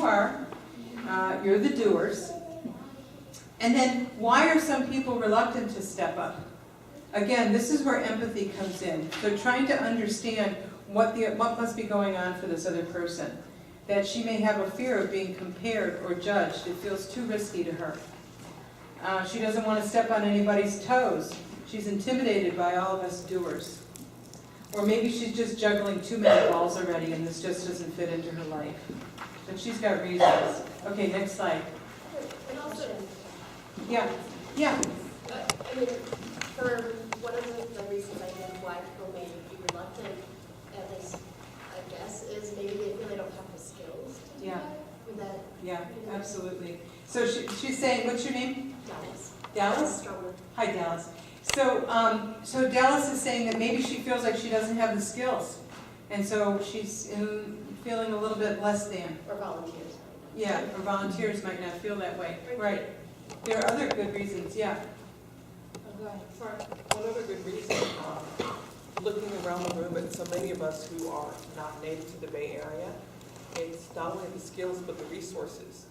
are. You're the doers. And then, why are some people reluctant to step up? Again, this is where empathy comes in. So trying to understand what must be going on for this other person. That she may have a fear of being compared or judged. It feels too risky to her. She doesn't want to step on anybody's toes. She's intimidated by all of us doers. Or maybe she's just juggling too many balls already and this just doesn't fit into her life. But she's got reasons. Okay, next slide. And also, Yeah. I mean, for one of the reasons I think why people may be reluctant, at least I guess, is maybe they feel they don't have the skills to do that. Would that? Yeah, absolutely. So she's saying, what's your name? Dallas. Dallas? Hi, Dallas. So Dallas is saying that maybe she feels like she doesn't have the skills, and so she's feeling a little bit less than. Or volunteers. Yeah, or volunteers might not feel that way. Right. There are other good reasons, yeah. Oh, go ahead. Sorry. One other good reason, looking around the room at so many of us who are not native to the Bay Area, it's not only the skills but the resources.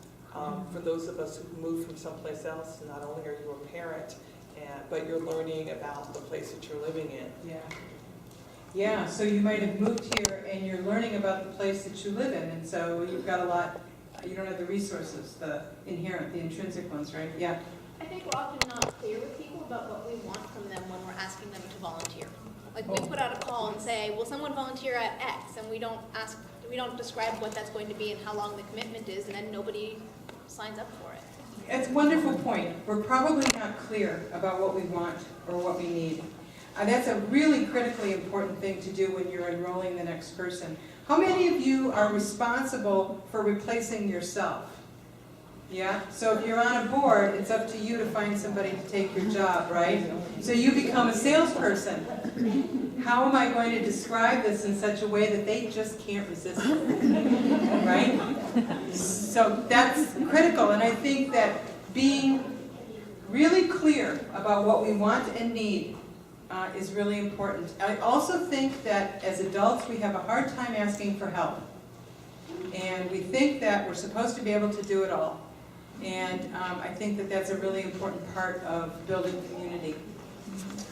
For those of us who moved from someplace else, not only are you a parent, but you're learning about the place that you're living in. Yeah, so you might have moved here and you're learning about the place that you live in, and so you've got a lot, you don't have the resources, the inherent, the intrinsic ones, right? Yeah. I think we're often not clear with people about what we want from them when we're asking them to volunteer. Like we put out a call and say, will someone volunteer at X? And we don't describe what that's going to be and how long the commitment is, and then nobody signs up for it. It's a wonderful point. We're probably not clear about what we want or what we need. That's a really critically important thing to do when you're enrolling the next person. How many of you are responsible for replacing yourself? Yeah? So if you're on a board, it's up to you to find somebody to take your job, right? So you become a salesperson. How am I going to describe this in such a way that they just can't resist it? Right? So that's critical, and I think that being really clear about what we want and need is really important. I also think that as adults we have a hard time asking for help. And we think that we're supposed to be able to do it all. And I think that that's a really important part of building community.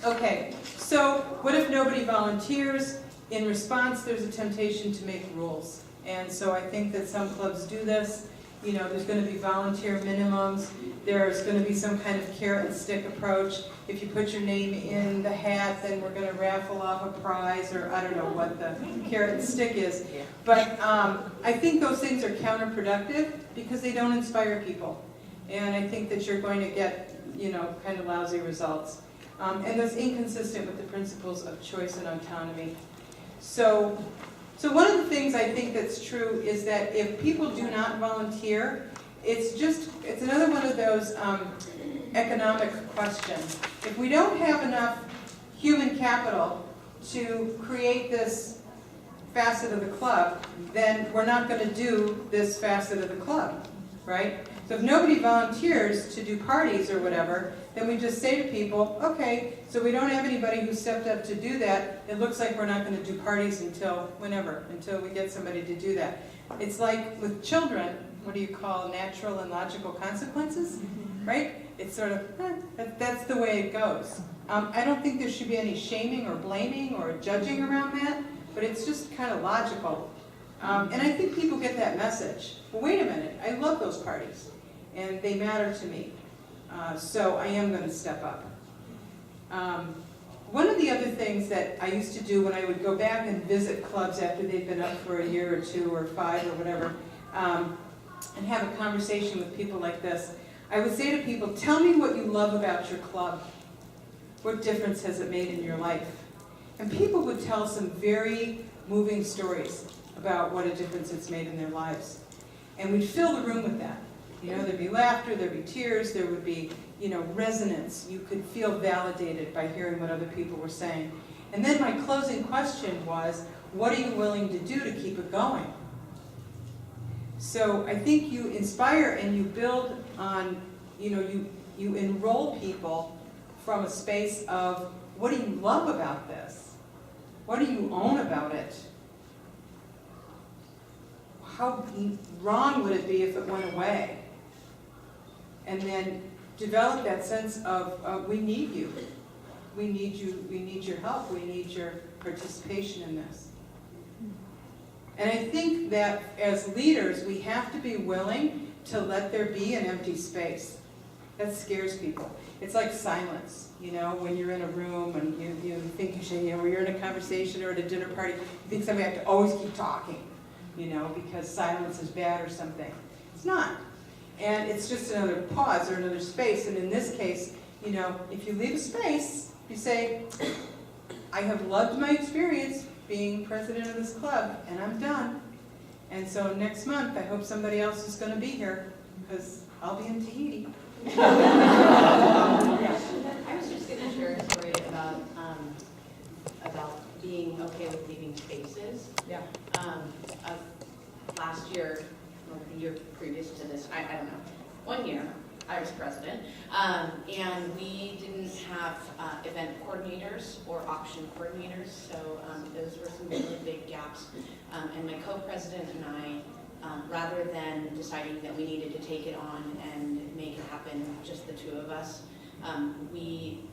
Okay, so what if nobody volunteers? In response, there's a temptation to make rules. And so I think that some clubs do this. You know, there's going to be volunteer minimums. There's going to be some kind of carrot and stick approach. If you put your name in the hat, then we're going to raffle off a prize, or I don't know what the carrot and stick is. But I think those things are counterproductive because they don't inspire people. And I think that you're going to get, you know, kind of lousy results. And that's inconsistent with the principles of choice and autonomy. So one of the things I think that's true is that if people do not volunteer, it's another one of those economic questions. If we don't have enough human capital to create this facet of the club, then we're not going to do this facet of the club, right? So if nobody volunteers to do parties or whatever, then we just say to people, okay, so we don't have anybody who stepped up to do that. It looks like we're not going to do parties until whenever, until we get somebody to do that. It's like with children, what do you call natural and logical consequences, right? It's sort of, that's the way it goes. I don't think there should be any shaming or blaming or judging around that, but it's just kind of logical. And I think people get that message. Well, wait a minute, I love those parties, and they matter to me. So I am going to step up. One of the other things that I used to do when I would go back and visit clubs after they'd been up for a year or 2 or 5 or whatever, and have a conversation with people like this, I would say to people, tell me what you love about your club. What difference has it made in your life? And people would tell some very moving stories about what a difference it's made in their lives. And we'd fill the room with that. You know, there'd be laughter, there'd be tears, there would be, you know, resonance. You could feel validated by hearing what other people were saying. And then my closing question was, what are you willing to do to keep it going? So I think you inspire and you build on, you know, you enroll people from a space of, what do you love about this? What do you own about it? how wrong would it be if it went away? And then develop that sense of, we need you. We need you, we need your help, we need your participation in this. And I think that as leaders, we have to be willing to let there be an empty space. That scares people. It's like silence, you know, when you're in a room and you think you should, you know, or you're in a conversation or at a dinner party, you think somebody has to always keep talking, you know, because silence is bad or something. It's not. And it's just another pause or another space. And in this case, you know, if you leave a space, you say, I have loved my experience being president of this club, and I'm done. And so next month, I hope somebody else is going to be here, because I'll be in Tahiti. I was just going to share a story about being okay with leaving spaces. Yeah. Last year, or the year previous to this, I don't know, 1 year, I was president, and we didn't have event coordinators or auction coordinators, so those were some really big gaps. And my co-president and I, rather than deciding that we needed to take it on and make it happen, just the two of us, we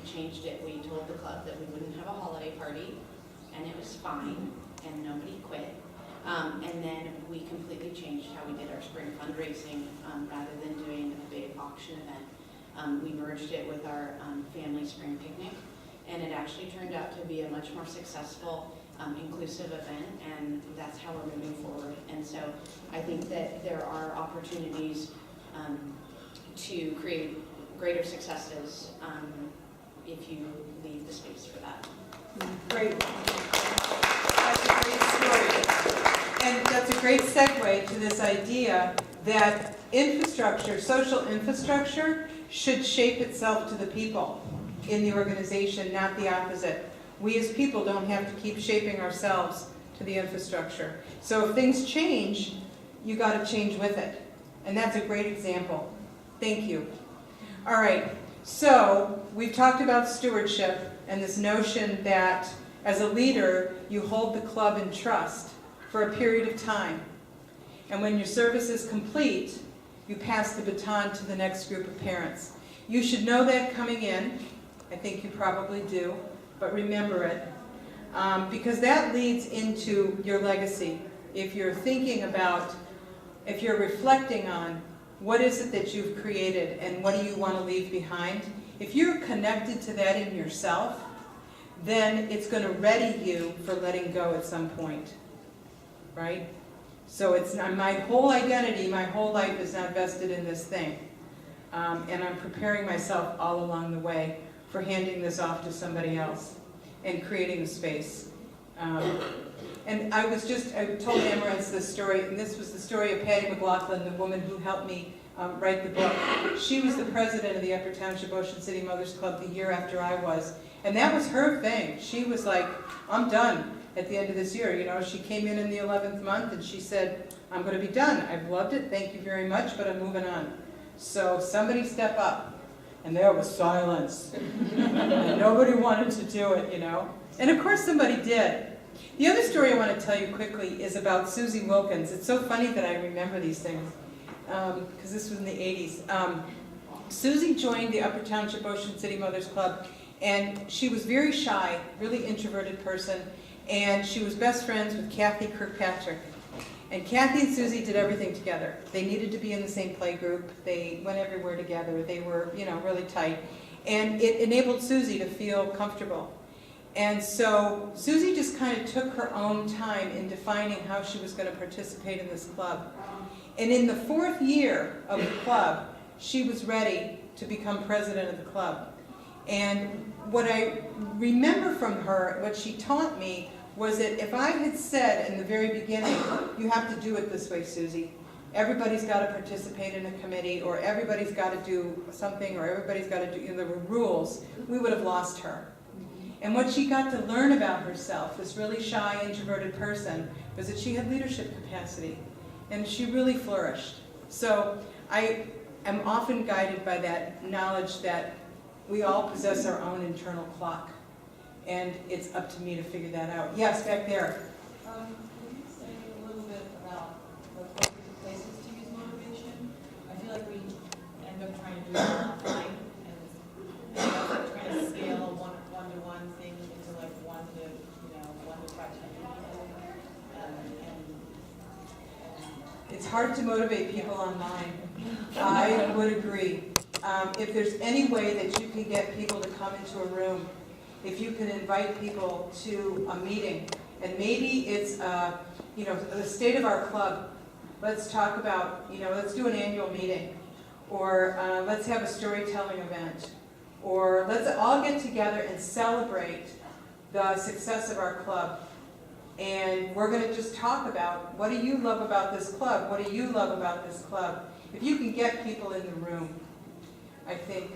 changed it. We told the club that we wouldn't have a holiday party, and it was fine, and nobody quit. And then we completely changed how we did our spring fundraising. Rather than doing a big auction event, we merged it with our family spring picnic, and it actually turned out to be a much more successful, inclusive event, and that's how we're moving forward. And so I think that there are opportunities to create greater successes if you leave the space for that. Great. That's a great story. And that's a great segue to this idea that infrastructure, social infrastructure, should shape itself to the people in the organization, not the opposite. We as people don't have to keep shaping ourselves to the infrastructure. So if things change, you got to change with it. And that's a great example. Thank you. All right, so we've talked about stewardship and this notion that as a leader, you hold the club in trust for a period of time. And when your service is complete, you pass the baton to the next group of parents. You should know that coming in. I think you probably do, but remember it. Because that leads into your legacy. If you're thinking about, if you're reflecting on what is it that you've created and what do you want to leave behind, if you're connected to that in yourself, then it's going to ready you for letting go at some point. Right? So it's not, my whole identity, my whole life is not vested in this thing. And I'm preparing myself all along the way for handing this off to somebody else and creating a space. And I told Amaranth this story, and this was the story of Patty McLaughlin, the woman who helped me write the book. She was the president of the Upper Township Ocean City Mothers Club the year after I was. And that was her thing. She was like, I'm done at the end of this year. You know, she came in the 11th month and she said, I'm going to be done. I've loved it. Thank you very much, but I'm moving on. So somebody step up. And there was silence. And nobody wanted to do it, you know. And of course somebody did. The other story I want to tell you quickly is about Susie Wilkins. It's so funny that I remember these things, because this was in the 80s. Susie joined the Upper Township Ocean City Mothers Club, and she was very shy, really introverted person, and she was best friends with Kathy Kirkpatrick. And Kathy and Susie did everything together. They needed to be in the same play group. They went everywhere together. They were, you know, really tight. And it enabled Susie to feel comfortable. And so Susie just kind of took her own time in defining how she was going to participate in this club. And in the 4th year of the club, she was ready to become president of the club. And what I remember from her, what she taught me, was that if I had said in the very beginning, you have to do it this way, Susie. Everybody's got to participate in a committee, or everybody's got to do something, or everybody's got to do, you know, there were rules, we would have lost her. And what she got to learn about herself, this really shy, introverted person, was that she had leadership capacity. And she really flourished. So I am often guided by that knowledge that we all possess our own internal clock. And it's up to me to figure that out. Yes, back there. Can you say a little bit about It's hard to motivate people online. I would agree. If there's any way that you can get people to come into a room, if you can invite people to a meeting, and maybe it's, the state of our club. Let's talk about, let's do an annual meeting, or let's have a storytelling event, or let's all get together and celebrate the success of our club. And we're going to just talk about, what do you love about this club? What do you love about this club? If you can get people in the room, I think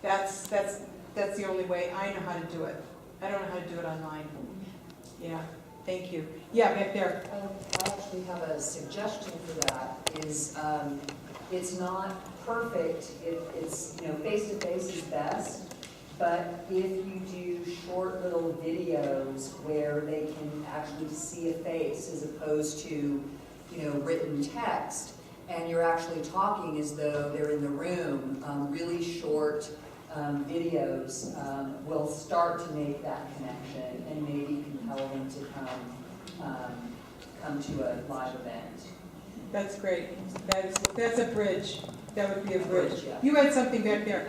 that's the only way I know how to do it. I don't know how to do it online. Yeah, thank you. Yeah, back there. I actually have a suggestion for that. Is it's not perfect. It's face-to-face is best. But if you do short little videos where they can actually see a face as opposed to, written text, and you're actually talking as though they're in the room, really short videos will start to make that connection and maybe compel them to come to a live event. That's great. That's a bridge. That would be a bridge. Yeah. You had something back there.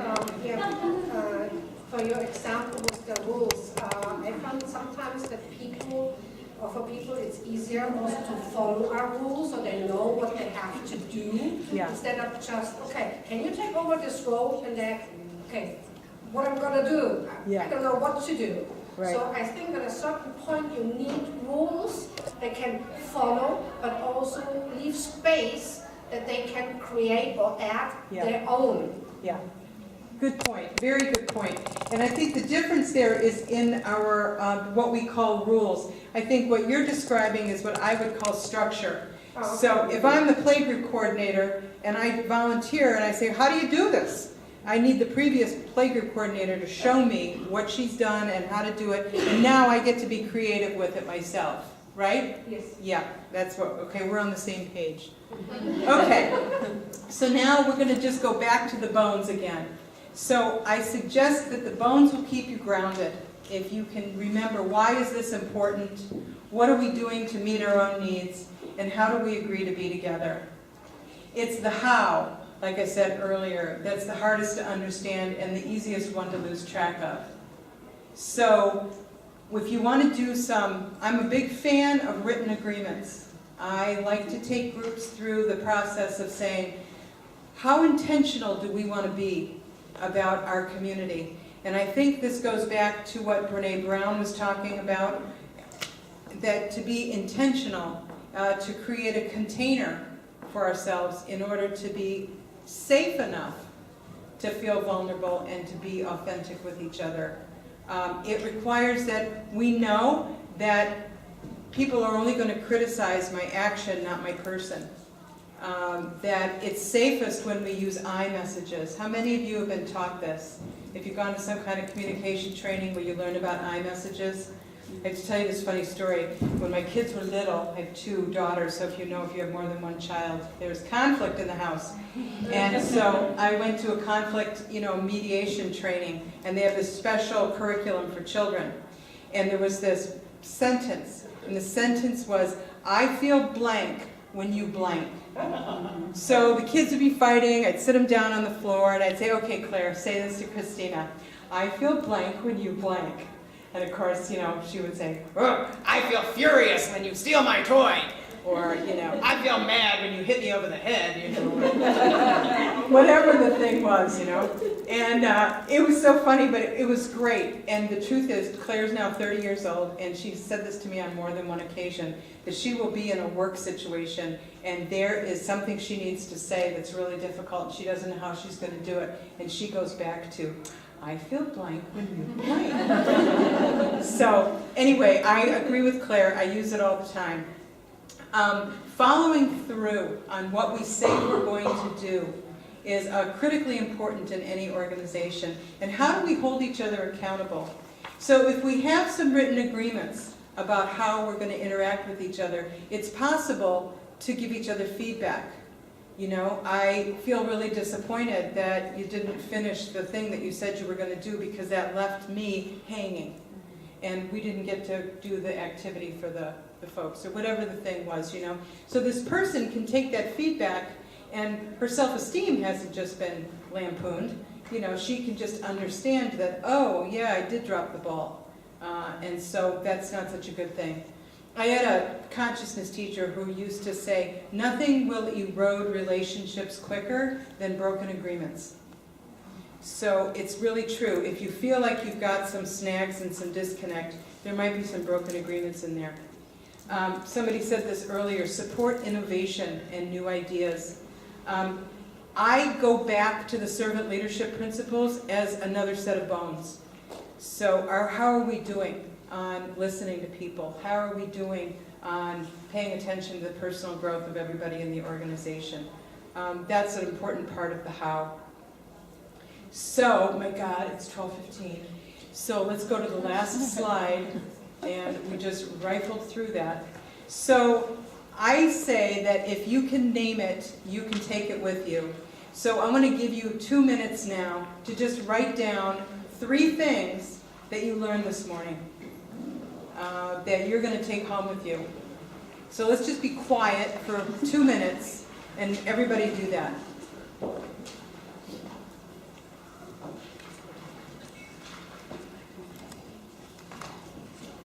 For your example with the rules, I found sometimes that for people it's easier also to follow our rules so they know what they have to do. Yeah. Instead of just, okay, can you take over this role, and then, okay, what I'm gonna do? Yeah. I don't know what to do. Right. So I think at a certain point you need rules they can follow, but also leave space that they can create or add their own. Yeah. Good point. Very good point. And I think the difference there is in our, what we call rules. I think what you're describing is what I would call structure. Oh, So if I'm the playgroup coordinator and I volunteer and I say, how do you do this? I need the previous playgroup coordinator to show me what she's done and how to do it. And now I get to be creative with it myself, right? Yes. Yeah, that's what, okay, we're on the same page. Okay, so now we're going to just go back to the bones again. So I suggest that the bones will keep you grounded. If you can remember, why is this important? What are we doing to meet our own needs? And how do we agree to be together? It's the how, like I said earlier, that's the hardest to understand and the easiest one to lose track of. So if you want to do I'm a big fan of written agreements. I like to take groups through the process of saying, how intentional do we want to be about our community? And I think this goes back to what Brene Brown was talking about, that to be intentional, to create a container for ourselves in order to be safe enough to feel vulnerable and to be authentic with each other. It requires that we know that people are only going to criticize my action, not my person. That it's safest when we use I messages. How many of you have been taught this? If you've gone to some kind of communication training where you learn about I messages, I have to tell you this funny story. When my kids were little, I have 2 daughters, so if you have more than one child, there's conflict in the house. And so I went to a conflict, mediation training, and they have this special curriculum for children. And there was this sentence, and the sentence was, I feel blank when you blank. So the kids would be fighting, I'd sit them down on the floor, and I'd say, okay, Claire, say this to Christina. I feel blank when you blank. And of course, she would say, oh, I feel furious when you steal my toy. Or, I feel mad when you hit me over the head, whatever the thing was, And it was so funny, but it was great. And the truth is, Claire's now 30 years old, and she said this to me on more than one occasion, that she will be in a work situation, and there is something she needs to say that's really difficult, and she doesn't know how she's going to do it. And she goes back to, I feel blank when you blank. So anyway, I agree with Claire. I use it all the time. Following through on what we say we're going to do is critically important in any organization. And how do we hold each other accountable? So if we have some written agreements about how we're going to interact with each other, it's possible to give each other feedback. I feel really disappointed that you didn't finish the thing that you said you were going to do because that left me hanging. And we didn't get to do the activity for the the folks, or whatever the thing was, you know. So this person can take that feedback, and her self-esteem hasn't just been lampooned. You know, she can just understand that, oh, yeah, I did drop the ball. And so that's not such a good thing. I had a consciousness teacher who used to say, nothing will erode relationships quicker than broken agreements. So it's really true. If you feel like you've got some snags and some disconnect, there might be some broken agreements in there. Somebody said this earlier, support innovation and new ideas. I go back to the servant leadership principles as another set of bones. So how are we doing on listening to people? How are we doing on paying attention to the personal growth of everybody in the organization? That's an important part of the how. So, my God, it's 12:15. So let's go to the last slide, and we just rifled through that. So I say that if you can name it, you can take it with you. So I'm going to give you 2 minutes now to just write down 3 things that you learned this morning that you're going to take home with you. So let's just be quiet for 2 minutes, and everybody do that.